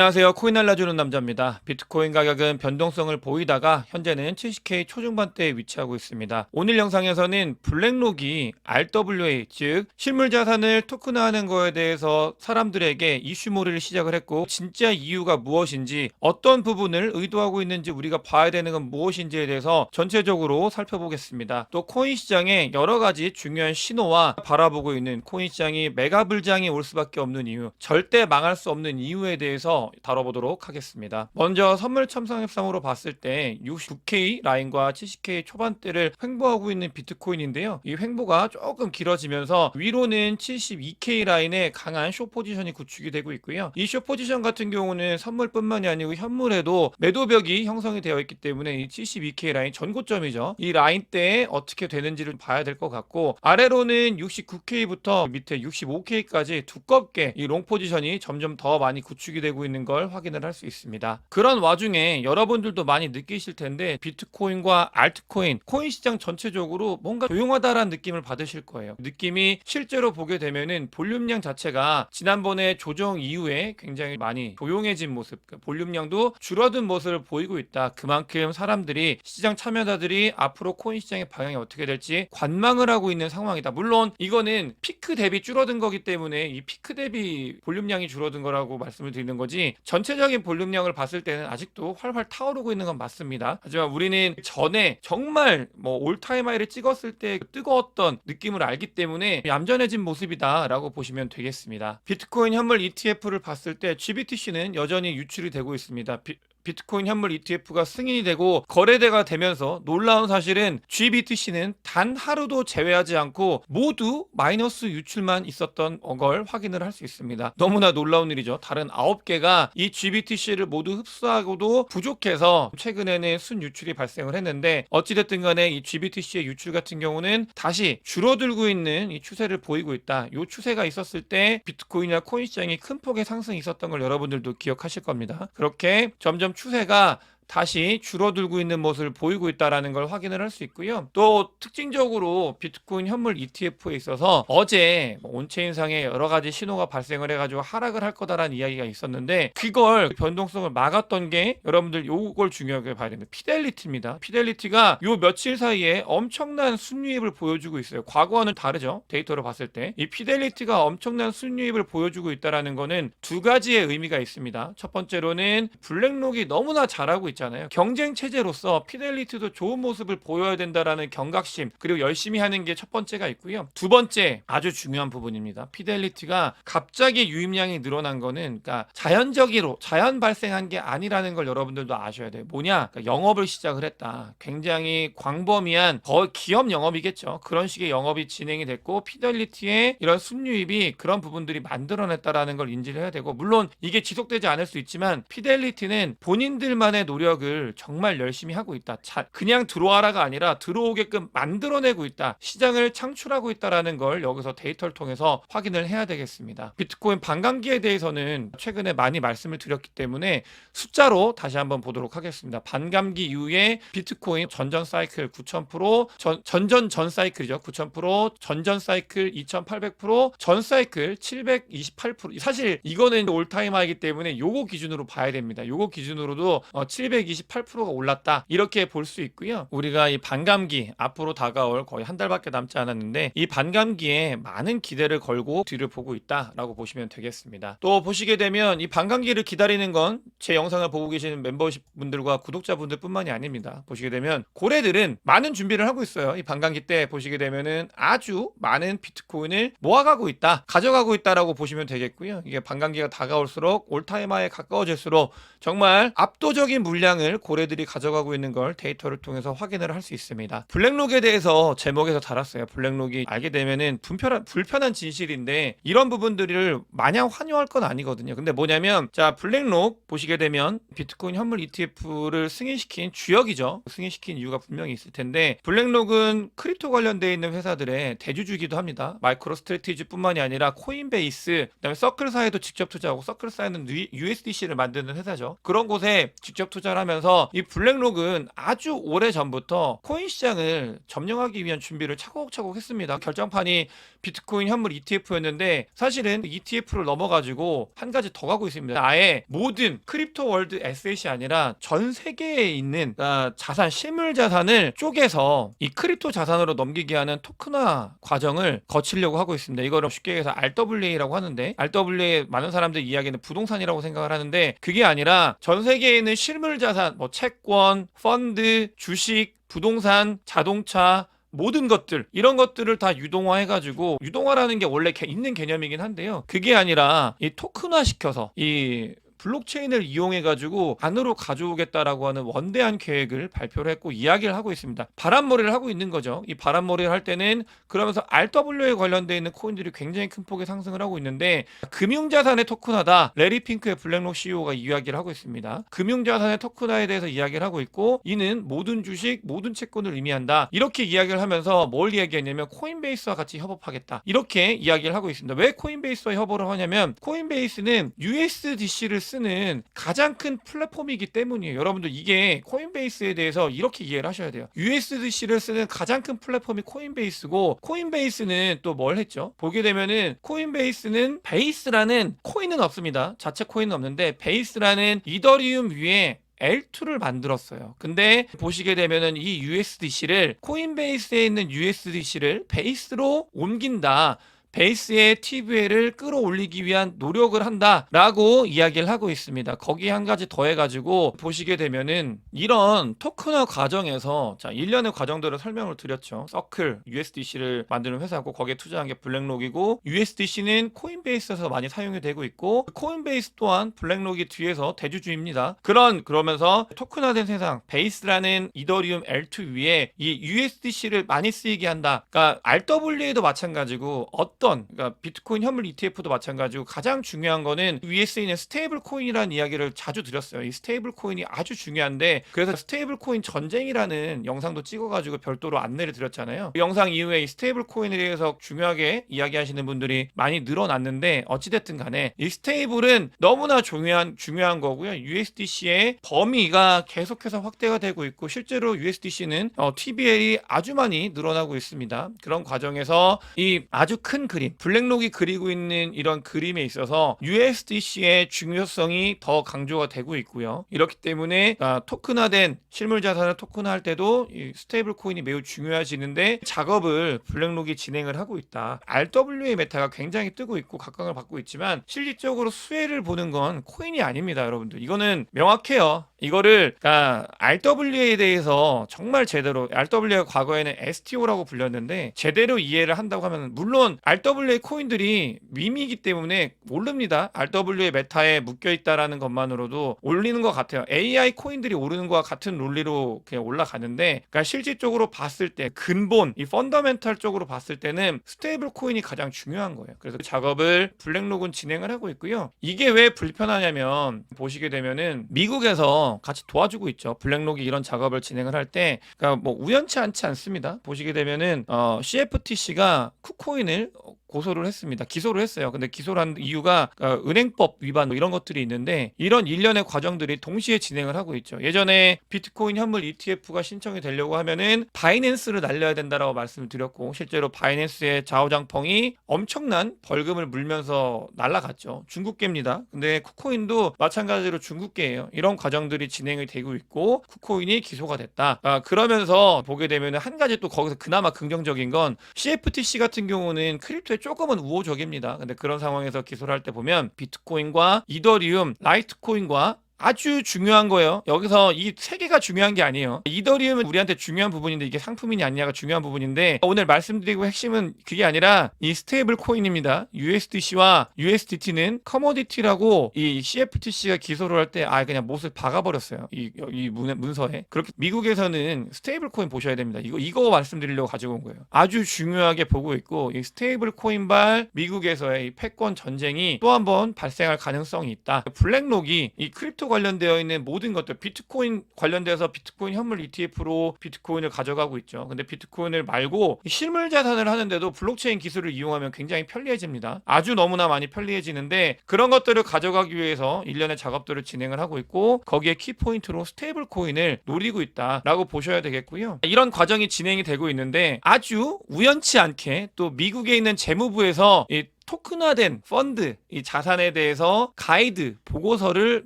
안녕하세요. 코인 알려주는 남자입니다. 비트코인 가격은 변동성을 보이다가 현재는 70K 초중반대에 위치하고 있습니다. 오늘 영상에서는 블랙록이 RWA, 즉 실물 자산을 토큰화하는 거에 대해서 사람들에게 이슈몰이를 시작을 했고, 진짜 이유가 무엇인지, 어떤 부분을 의도하고 있는지 우리가 봐야 되는 건 무엇인지에 대해서 전체적으로 살펴보겠습니다. 또 코인 시장에 여러 가지 중요한 신호와 바라보고 있는 코인 시장이 메가 불장이 올 수밖에 없는 이유, 절대 망할 수 없는 이유에 대해서 다뤄보도록 하겠습니다. 먼저 선물 첨상 협상으로 봤을 때 69K 라인과 70K 초반대를 횡보하고 있는 비트코인인데요. 이 횡보가 조금 길어지면서 위로는 72K 라인에 강한 숏 포지션이 구축이 되고 있고요. 이 숏 포지션 같은 경우는 선물뿐만이 아니고 현물에도 매도벽이 형성이 되어 있기 때문에 이 72K 라인 전고점이죠. 이 라인대에 어떻게 되는지를 봐야 될 것 같고, 아래로는 69K부터 밑에 65K까지 두껍게 이 롱 포지션이 점점 더 많이 구축이 되고 있는 걸 확인을 할 수 있습니다. 그런 와중에 여러분들도 많이 느끼실 텐데, 비트코인과 알트코인, 코인 시장 전체적으로 뭔가 조용하다라는 느낌을 받으실 거예요. 느낌이 실제로 보게 되면은 볼륨량 자체가 지난번에 조정 이후에 굉장히 많이 조용해진 모습, 볼륨량도 줄어든 모습을 보이고 있다. 그만큼 사람들이, 시장 참여자들이 앞으로 코인 시장의 방향이 어떻게 될지 관망을 하고 있는 상황이다. 물론 이거는 피크 대비 줄어든 거기 때문에 이 피크 대비 볼륨량이 줄어든 거라고 말씀을 드리는 거지, 전체적인 볼륨량을 봤을 때는 아직도 활활 타오르고 있는 건 맞습니다. 하지만 우리는 전에 정말 올타임 하이를 찍었을 때 뜨거웠던 느낌을 알기 때문에 얌전해진 모습이다 라고 보시면 되겠습니다. 비트코인 현물 ETF를 봤을 때 GBTC는 여전히 유출이 되고 있습니다. 비트코인 현물 ETF가 승인이 되고 거래대가 되면서 놀라운 사실은 GBTC는 단 하루도 제외하지 않고 모두 마이너스 유출만 있었던 걸 확인을 할 수 있습니다. 너무나 놀라운 일이죠. 다른 9개가 이 GBTC를 모두 흡수하고도 부족해서 최근에는 순유출이 발생을 했는데, 어찌됐든 간에 이 GBTC의 유출 같은 경우는 다시 줄어들고 있는 이 추세를 보이고 있다. 이 추세가 있었을 때 비트코인이나 코인 시장이 큰 폭의 상승이 있었던 걸 여러분들도 기억하실 겁니다. 그렇게 점점 추세가 다시 줄어들고 있는 모습을 보이고 있다는 걸 확인을 할 수 있고요. 또 특징적으로 비트코인 현물 ETF에 있어서 어제 온체인상에 여러 가지 신호가 발생을 해가지고 하락을 할 거다라는 이야기가 있었는데, 그걸 변동성을 막았던 게 여러분들 요걸 중요하게 봐야 됩니다. 피델리티입니다. 피델리티가 요 며칠 사이에 엄청난 순유입을 보여주고 있어요. 과거와는 다르죠. 데이터로 봤을 때 이 피델리티가 엄청난 순유입을 보여주고 있다는 거는 두 가지의 의미가 있습니다. 첫 번째로는 블랙록이 너무나 잘하고 있잖아요. 경쟁 체제로서 피델리티도 좋은 모습을 보여야 된다라는 경각심, 그리고 열심히 하는 게 첫 번째가 있고요. 두 번째, 아주 중요한 부분입니다. 피델리티가 갑자기 유입량이 늘어난 거는 자연적으로 자연 발생한 게 아니라는 걸 여러분들도 아셔야 돼요. 뭐냐? 영업을 시작을 했다. 굉장히 광범위한 거의 기업 영업이겠죠. 그런 식의 영업이 진행이 됐고, 피델리티의 이런 순유입이 그런 부분들이 만들어냈다라는 걸 인지를 해야 되고, 물론 이게 지속되지 않을 수 있지만 피델리티는 본인들만의 노력을 정말 열심히 하고 있다. 그냥 들어와라가 아니라 들어오게끔 만들어내고 있다. 시장을 창출하고 있다라는 걸 여기서 데이터를 통해서 확인을 해야 되겠습니다. 비트코인 반감기에 대해서는 최근에 많이 말씀을 드렸기 때문에 숫자로 다시 한번 보도록 하겠습니다. 반감기 이후에 비트코인 전전 사이클 9000%, 전전 사이클이죠. 9000%, 전전 사이클 2800%, 전 사이클 728%. 사실 이거는 올타임 하이기 때문에 요거 기준으로 봐야 됩니다. 요거 기준으로도 728%가 올랐다, 이렇게 볼 수 있고요. 우리가 이 반감기, 앞으로 다가올 거의 한 달밖에 남지 않았는데, 이 반감기에 많은 기대를 걸고 뒤를 보고 있다라고 보시면 되겠습니다. 또 보시게 되면 이 반감기를 기다리는 건 제 영상을 보고 계시는 멤버십 분들과 구독자분들 뿐만이 아닙니다. 보시게 되면 고래들은 많은 준비를 하고 있어요. 이 반감기 때 보시게 되면은 아주 많은 비트코인을 모아가고 있다, 가져가고 있다라고 보시면 되겠고요. 이게 반감기가 다가올수록 올타임 하이에 가까워질수록 정말 압도적인 물량을 고래들이 가져가고 있는 걸 데이터를 통해서 확인을 할 수 있습니다. 블랙록에 대해서 제목에서 달았어요. 블랙록이 알게 되면은 불편한 진실인데, 이런 부분들을 마냥 환영할 건 아니거든요. 근데 뭐냐면, 자, 블랙록 보시게 되면 비트코인 현물 ETF를 승인시킨 주역이죠. 승인시킨 이유가 분명히 있을 텐데, 블랙록은 크립토 관련되어 있는 회사들의 대주주이기도 합니다. 마이크로 스트래티지뿐만이 아니라 코인베이스, 그다음에 서클사에도 직접 투자하고, 서클사에는 USDC를 만드는 회사죠. 그런 곳에 직접 투자 하면서 이 블랙록은 아주 오래 전부터 코인 시장을 점령하기 위한 준비를 차곡차곡 했습니다. 결정판이 비트코인 현물 ETF였는데 사실은 ETF를 넘어가지고 한 가지 더 가고 있습니다. 아예 모든 크립토 월드 에셋이 아니라 전 세계에 있는 자산, 실물 자산을 쪼개서 이 크립토 자산으로 넘기게 하는 토큰화 과정을 거치려고 하고 있습니다. 이거를 쉽게 해서 RWA라고 하는데, RWA 많은 사람들이 이야기는 부동산이라고 생각을 하는데 그게 아니라 전 세계에 있는 실물 자산, 뭐 채권, 펀드, 주식, 부동산, 자동차, 모든 것들, 이런 것들을 다 유동화해가지고, 유동화라는 게 원래 있는 개념이긴 한데요, 그게 아니라 이 토큰화 시켜서 이 블록체인을 이용해가지고 안으로 가져오겠다라고 하는 원대한 계획을 발표를 했고 이야기를 하고 있습니다. 바람몰이를 하고 있는 거죠. 이 바람몰이를 할 때는 그러면서 RWA에 관련되어 있는 코인들이 굉장히 큰 폭의 상승을 하고 있는데, 금융자산의 토큰화다, 레리 핑크의 블랙록 CEO가 이야기를 하고 있습니다. 금융자산의 토큰화에 대해서 이야기를 하고 있고, 이는 모든 주식, 모든 채권을 의미한다, 이렇게 이야기를 하면서 뭘 이야기했냐면 코인베이스와 같이 협업하겠다, 이렇게 이야기를 하고 있습니다. 왜 코인베이스와 협업을 하냐면 코인베이스는 USDC를 쓰는 가장 큰 플랫폼이기 때문이에요. 여러분들 이게 코인베이스에 대해서 이렇게 이해를 하셔야 돼요. USDC를 쓰는 가장 큰 플랫폼이 코인베이스고, 코인베이스는 또 뭘 했죠? 보게 되면은 코인베이스는 베이스라는 코인은 없습니다. 자체 코인은 없는데 베이스라는 이더리움 위에 L2를 만들었어요. 근데 보시게 되면은 이 USDC를, 코인베이스에 있는 USDC를 베이스로 옮긴다, 베이스의 TVL을 끌어올리기 위한 노력을 한다라고 이야기를 하고 있습니다. 거기에 한 가지 더해가지고 보시게 되면은 이런 토큰화 과정에서, 자, 1년의 과정들을 설명을 드렸죠. 서클 USDC를 만드는 회사고, 거기에 투자한 게 블랙록이고, USDC는 코인베이스에서 많이 사용이 되고 있고, 코인베이스 또한 블랙록이 뒤에서 대주주입니다. 그러면서 토큰화된 세상, 베이스라는 이더리움 L2 위에 이 USDC를 많이 쓰이게 한다. 그러니까 RWA도 마찬가지고, 그러니까 비트코인 현물 ETF도 마찬가지고, 가장 중요한 거는 위에 쓰이는 스테이블 코인이라는 이야기를 자주 드렸어요. 이 스테이블 코인이 아주 중요한데, 그래서 스테이블 코인 전쟁이라는 영상도 찍어가지고 별도로 안내를 드렸잖아요. 그 영상 이후에 이 스테이블 코인에 대해서 중요하게 이야기하시는 분들이 많이 늘어났는데, 어찌됐든 간에 이 스테이블은 너무나 중요한 거고요. USDC의 범위가 계속해서 확대가 되고 있고, 실제로 USDC는 TVL이 아주 많이 늘어나고 있습니다. 그런 과정에서 이 아주 큰 그림, 블랙록이 그리고 있는 이런 그림에 있어서 USDC의 중요성이 더 강조가 되고 있고요. 이렇기 때문에 토큰화된 실물 자산을 토큰화할 때도 이 스테이블 코인이 매우 중요해지는데, 작업을 블랙록이 진행을 하고 있다. RWA 메타가 굉장히 뜨고 있고 각광을 받고 있지만 실질적으로 수혜를 보는 건 코인이 아닙니다, 여러분들. 이거는 명확해요. 이거를 RWA에 대해서 정말 제대로, RWA가 과거에는 STO라고 불렸는데 제대로 이해를 한다고 하면, 물론 RWA 코인들이 밈이기 때문에 모릅니다. RWA 메타에 묶여있다라는 것만으로도 올리는 것 같아요. AI 코인들이 오르는 것과 같은 논리로 그냥 올라가는데, 그러니까 실질적으로 봤을 때 근본, 이 펀더멘탈 쪽으로 봤을 때는 스테이블 코인이 가장 중요한 거예요. 그래서 그 작업을 블랙록은 진행을 하고 있고요. 이게 왜 불편하냐면, 보시게 되면은 미국에서 같이 도와주고 있죠. 블랙록이 이런 작업을 진행을 할 때, 그러니까 뭐 우연치 않지 않습니다. 보시게 되면은 CFTC가 쿠코인을 고소를 했습니다. 기소를 했어요. 근데 기소를 한 이유가 은행법 위반 뭐 이런 것들이 있는데, 이런 일련의 과정들이 동시에 진행을 하고 있죠. 예전에 비트코인 현물 ETF가 신청이 되려고 하면은 바이낸스를 날려야 된다라고 말씀을 드렸고, 실제로 바이낸스의 좌우장펑이 엄청난 벌금을 물면서 날아갔죠. 중국계입니다. 근데 쿠코인도 마찬가지로 중국계예요. 이런 과정들이 진행이 되고 있고 쿠코인이 기소가 됐다. 그러면서 보게 되면 한 가지 또 거기서 그나마 긍정적인 건, CFTC 같은 경우는 크립토에 조금은 우호적입니다. 근데 그런 상황에서 기소를 할 때 보면 비트코인과 이더리움, 라이트코인과 아주 중요한 거예요. 여기서 이 세 개가 중요한 게 아니에요. 이더리움은 우리한테 중요한 부분인데 이게 상품이냐 아니냐가 중요한 부분인데, 오늘 말씀드리고 핵심은 그게 아니라 이 스테이블 코인입니다. USDC와 USDT는 커머디티라고 이 CFTC가 기소를 할 때 그냥 못을 박아버렸어요. 이 문서에. 그렇게 미국에서는 스테이블 코인 보셔야 됩니다. 이거 말씀드리려고 가지고 온 거예요. 아주 중요하게 보고 있고, 이 스테이블 코인발 미국에서의 이 패권 전쟁이 또 한 번 발생할 가능성이 있다. 블랙록이 이 크립토 관련되어 있는 모든 것들, 비트코인 관련돼서 비트코인 현물 ETF로 비트코인을 가져가고 있죠. 근데 비트코인을 말고 실물 자산을 하는데도 블록체인 기술을 이용하면 굉장히 편리해집니다. 아주 너무나 많이 편리해지는데 그런 것들을 가져가기 위해서 일련의 작업들을 진행을 하고 있고 거기에 키포인트로 스테이블 코인을 노리고 있다라고 보셔야 되겠고요. 이런 과정이 진행이 되고 있는데 아주 우연치 않게 또 미국에 있는 재무부에서 이 토큰화된 펀드, 이 자산에 대해서 가이드 보고서를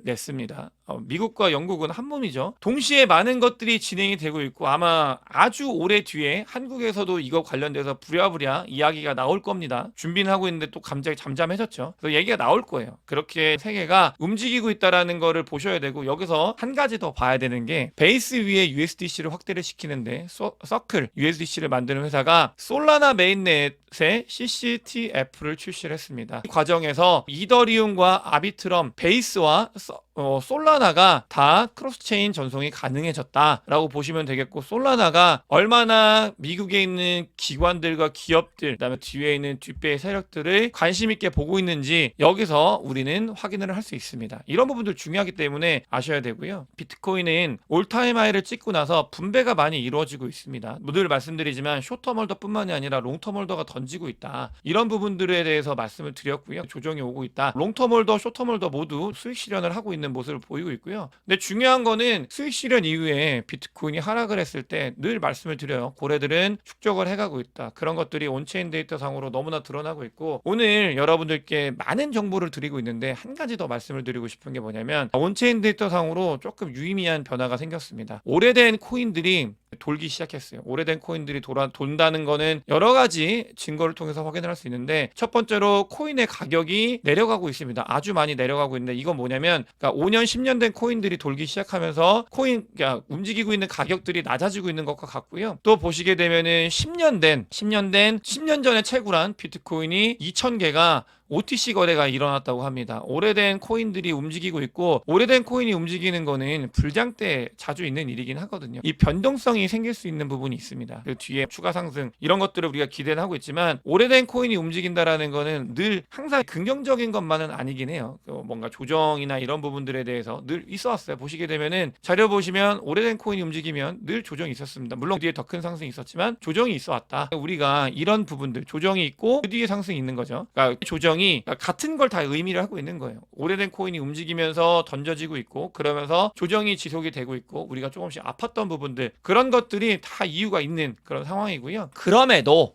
냈습니다. 미국과 영국은 한 몸이죠. 동시에 많은 것들이 진행이 되고 있고 아마 아주 오래 뒤에 한국에서도 이거 관련돼서 부랴부랴 이야기가 나올 겁니다. 준비는 하고 있는데 또 갑자기 잠잠해졌죠. 그래서 얘기가 나올 거예요. 그렇게 세계가 움직이고 있다라는 거를 보셔야 되고 여기서 한 가지 더 봐야 되는 게 베이스 위에 USDC를 확대를 시키는데 서클 USDC를 만드는 회사가 솔라나 메인넷의 CCTF를 출시를 했습니다. 이 과정에서 이더리움과 아비트럼, 베이스와 솔라나가 다 크로스체인 전송이 가능해졌다라고 보시면 되겠고 솔라나가 얼마나 미국에 있는 기관들과 기업들 그다음에 뒤에 있는 뒷배의 세력들을 관심 있게 보고 있는지 여기서 우리는 확인을 할 수 있습니다. 이런 부분들 중요하기 때문에 아셔야 되고요. 비트코인은 올타임 하이를 찍고 나서 분배가 많이 이루어지고 있습니다. 늘 말씀드리지만 숏텀 홀더뿐만이 아니라 롱텀 홀더가 던지고 있다. 이런 부분들에 대해서 말씀을 드렸고요. 조정이 오고 있다. 롱텀 홀더, 숏텀 홀더 모두 수익 실현을 하고 있는 모습을 보이고 있고요. 근데 중요한 거는 수익 실현 이후에 비트코인이 하락을 했을 때 늘 말씀을 드려요. 고래들은 축적을 해가고 있다. 그런 것들이 온체인 데이터 상으로 너무나 드러나고 있고 오늘 여러분들께 많은 정보를 드리고 있는데 한 가지 더 말씀을 드리고 싶은 게 뭐냐면 온체인 데이터 상으로 조금 유의미한 변화가 생겼습니다. 오래된 코인들이 돌기 시작했어요. 오래된 코인들이 돈다는 거는 여러 가지 증거를 통해서 확인을 할 수 있는데 첫 번째로 코인의 가격이 내려가고 있습니다. 아주 많이 내려가고 있는데 이건 뭐냐면 그러니까 5년, 10년 된 코인들이 돌기 시작하면서 그러니까 움직이고 있는 가격들이 낮아지고 있는 것과 같고요. 또 보시게 되면은 10년 전에 채굴한 비트코인이 2,000개가 OTC 거래가 일어났다고 합니다. 오래된 코인들이 움직이고 있고 오래된 코인이 움직이는 거는 불장 때 자주 있는 일이긴 하거든요. 이 변동성이 생길 수 있는 부분이 있습니다. 그 뒤에 추가 상승 이런 것들을 우리가 기대는 하고 있지만 오래된 코인이 움직인다라는 거는 늘 항상 긍정적인 것만은 아니긴 해요. 뭔가 조정이나 이런 부분들에 대해서 늘 있어 왔어요. 보시게 되면은 자료 보시면 오래된 코인이 움직이면 늘 조정이 있었습니다. 물론 그 뒤에 더 큰 상승이 있었지만 조정이 있어 왔다. 우리가 이런 부분들 조정이 있고 그 뒤에 상승이 있는 거죠. 그러니까 조정이 같은 걸 다 의미를 하고 있는 거예요. 오래된 코인이 움직이면서 던져지고 있고 그러면서 조정이 지속이 되고 있고 우리가 조금씩 아팠던 부분들 그런 것들이 다 이유가 있는 그런 상황이고요. 그럼에도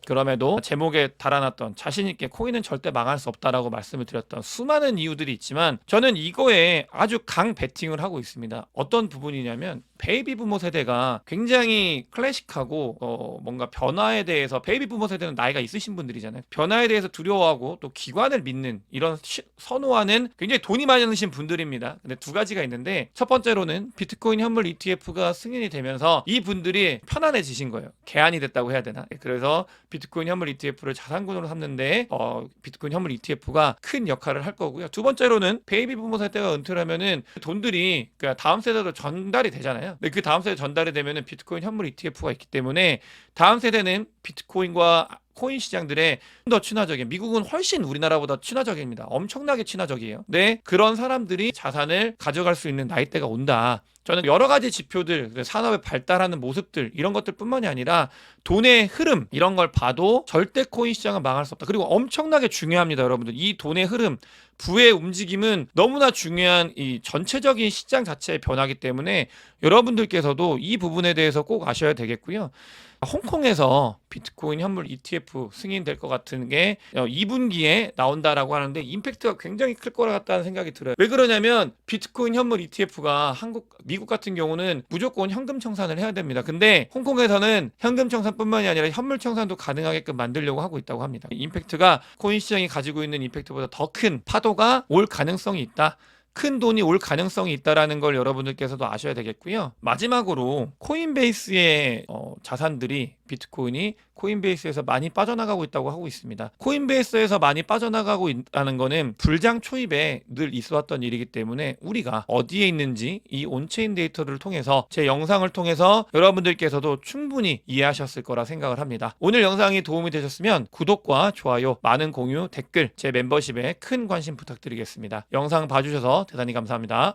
제목에 달아놨던 자신 있게 코인은 절대 망할 수 없다라고 말씀을 드렸던 수많은 이유들이 있지만 저는 이거에 아주 강 베팅을 하고 있습니다. 어떤 부분이냐면 베이비 부모 세대가 굉장히 클래식하고 뭔가 변화에 대해서 베이비 부모 세대는 나이가 있으신 분들이잖아요. 변화에 대해서 두려워하고 또 기관을 믿는 이런 선호하는 굉장히 돈이 많으신 분들입니다. 근데 두 가지가 있는데 첫 번째로는 비트코인 현물 ETF가 승인이 되면서 이 분들이 편안해지신 거예요. 개안이 됐다고 해야 되나? 그래서 비트코인 현물 ETF를 자산군으로 삼는데 비트코인 현물 ETF가 큰 역할을 할 거고요. 두 번째로는 베이비 부모 세대가 은퇴를 하면은 돈들이 그러니까 다음 세대로 전달이 되잖아요. 근데 그 다음 세대 전달이 되면은 비트코인 현물 ETF가 있기 때문에 다음 세대는 비트코인과 코인 시장들에 더 친화적인 미국은 훨씬 우리나라보다 친화적입니다. 엄청나게 친화적이에요. 네, 그런 사람들이 자산을 가져갈 수 있는 나이대가 온다. 저는 여러 가지 지표들, 산업의 발달하는 모습들 이런 것들뿐만이 아니라 돈의 흐름 이런 걸 봐도 절대 코인 시장은 망할 수 없다. 그리고 엄청나게 중요합니다, 여러분들. 이 돈의 흐름, 부의 움직임은 너무나 중요한 이 전체적인 시장 자체의 변화이기 때문에 여러분들께서도 이 부분에 대해서 꼭 아셔야 되겠고요. 홍콩에서 비트코인 현물 ETF 승인될 것 같은 게 2분기에 나온다라고 하는데 임팩트가 굉장히 클 것 같다는 생각이 들어요. 왜 그러냐면 비트코인 현물 ETF가 미국 같은 경우는 무조건 현금 청산을 해야 됩니다. 근데 홍콩에서는 현금 청산뿐만이 아니라 현물 청산도 가능하게끔 만들려고 하고 있다고 합니다. 임팩트가 코인 시장이 가지고 있는 임팩트보다 더 큰 파도가 올 가능성이 있다. 큰 돈이 올 가능성이 있다라는 걸 여러분들께서도 아셔야 되겠고요. 마지막으로 코인베이스의 자산들이 비트코인이 코인베이스에서 많이 빠져나가고 있다고 하고 있습니다. 코인베이스에서 많이 빠져나가고 있다는 거는 불장 초입에 늘 있어왔던 일이기 때문에 우리가 어디에 있는지 이 온체인 데이터를 통해서 제 영상을 통해서 여러분들께서도 충분히 이해하셨을 거라 생각을 합니다. 오늘 영상이 도움이 되셨으면 구독과 좋아요, 많은 공유, 댓글, 제 멤버십에 큰 관심 부탁드리겠습니다. 영상 봐주셔서 대단히 감사합니다.